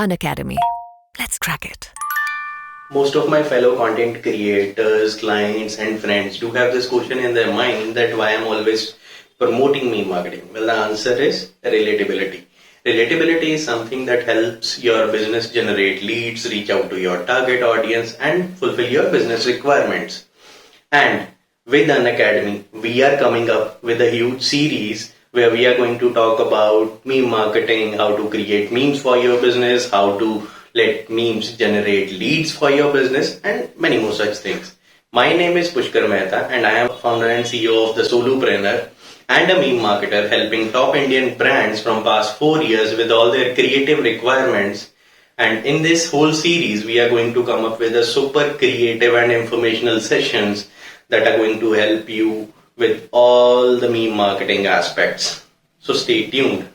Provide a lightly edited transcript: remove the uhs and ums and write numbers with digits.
Unacademy. Let's crack it. Most of my fellow content creators, clients, and friends do have this question in their mind that why I'm always promoting meme marketing. Well, the answer is relatability. Relatability is something that helps your business generate leads, reach out to your target audience, and fulfill your business requirements. And with Unacademy, we are coming up with a huge series where we are going to talk about meme marketing, how to create memes for your business, how to let memes generate leads for your business, and many more such things. My name is Pushkar Mehta, and I am founder and CEO of the Solopreneur and a meme marketer helping top Indian brands from past 4 years with all their creative requirements. And in this whole series, we are going to come up with a super creative and informational sessions that are going to help you with all the meme marketing aspects. So stay tuned.